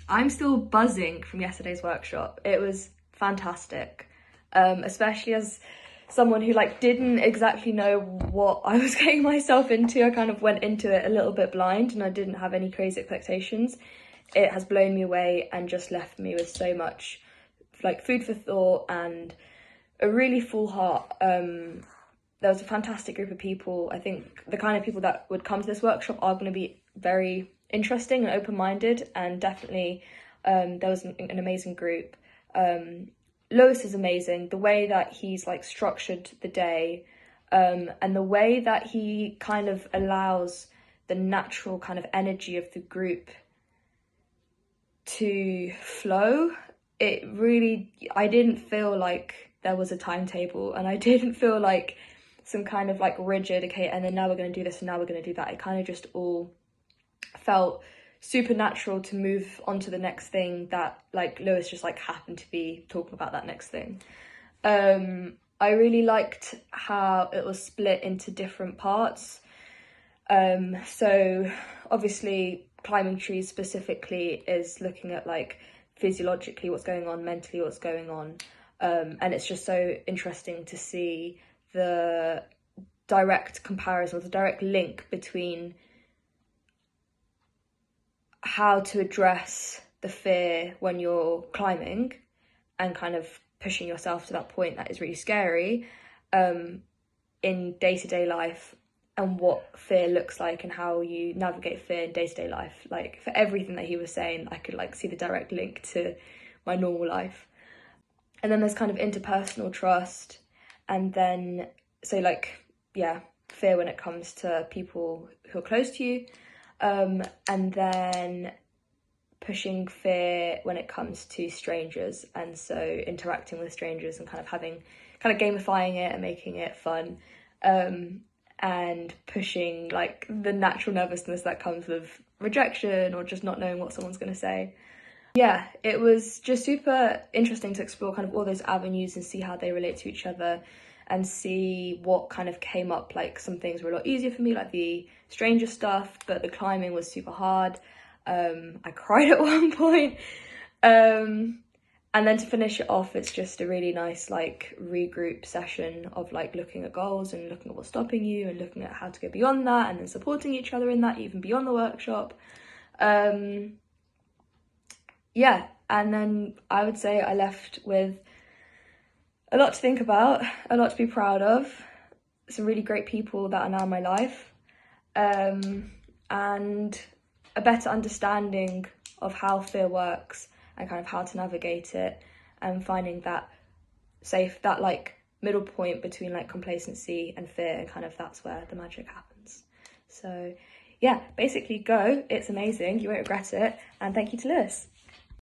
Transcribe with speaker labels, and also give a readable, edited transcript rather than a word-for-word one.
Speaker 1: I'm still buzzing from yesterday's workshop. It was fantastic, especially as someone who like didn't exactly know what I was getting myself into. I kind of went into it a little bit blind and I didn't have any crazy expectations. It has blown me away and just left me with so much like food for thought and a really full heart. There was a fantastic group of people. I think the kind of people that would come to this workshop are going to be very interesting and open-minded, and definitely there was an amazing group. Lewis is amazing. The way that he's like structured the day, and the way that he kind of allows the natural kind of energy of the group to flow. It really, I didn't feel like there was a timetable, and I didn't feel like some kind of like rigid, okay, and then now we're going to do this and now we're going to do that. It kind of just all felt supernatural to move on to the next thing, that like Lewis just like happened to be talking about that next thing. I really liked how it was split into different parts. So obviously climbing trees specifically is looking at like physiologically what's going on, mentally what's going on, and it's just so interesting to see the direct comparison, the direct link between how to address the fear when you're climbing and kind of pushing yourself to that point that is really scary, in day-to-day life, and what fear looks like and how you navigate fear in day-to-day life. Like for everything that he was saying, I could like see the direct link to my normal life. And then there's kind of interpersonal trust, and then so like fear when it comes to people who are close to you, and then pushing fear when it comes to strangers, and so interacting with strangers and kind of gamifying it and making it fun, and pushing like the natural nervousness that comes with rejection or just not knowing what someone's going to say. Yeah, it was just super interesting to explore kind of all those avenues and see how they relate to each other, and see what kind of came up. Like some things were a lot easier for me, like the stranger stuff, but the climbing was super hard. I cried at one point. And then to finish it off, it's just a really nice like regroup session of like looking at goals and looking at what's stopping you and looking at how to go beyond that, and then supporting each other in that, even beyond the workshop. Yeah, and then I would say I left with a lot to think about, a lot to be proud of, some really great people that are now in my life, and a better understanding of how fear works and kind of how to navigate it, and finding that that like middle point between like complacency and fear, and kind of that's where the magic happens. So yeah, basically go, it's amazing, you won't regret it, and thank you to Lewis.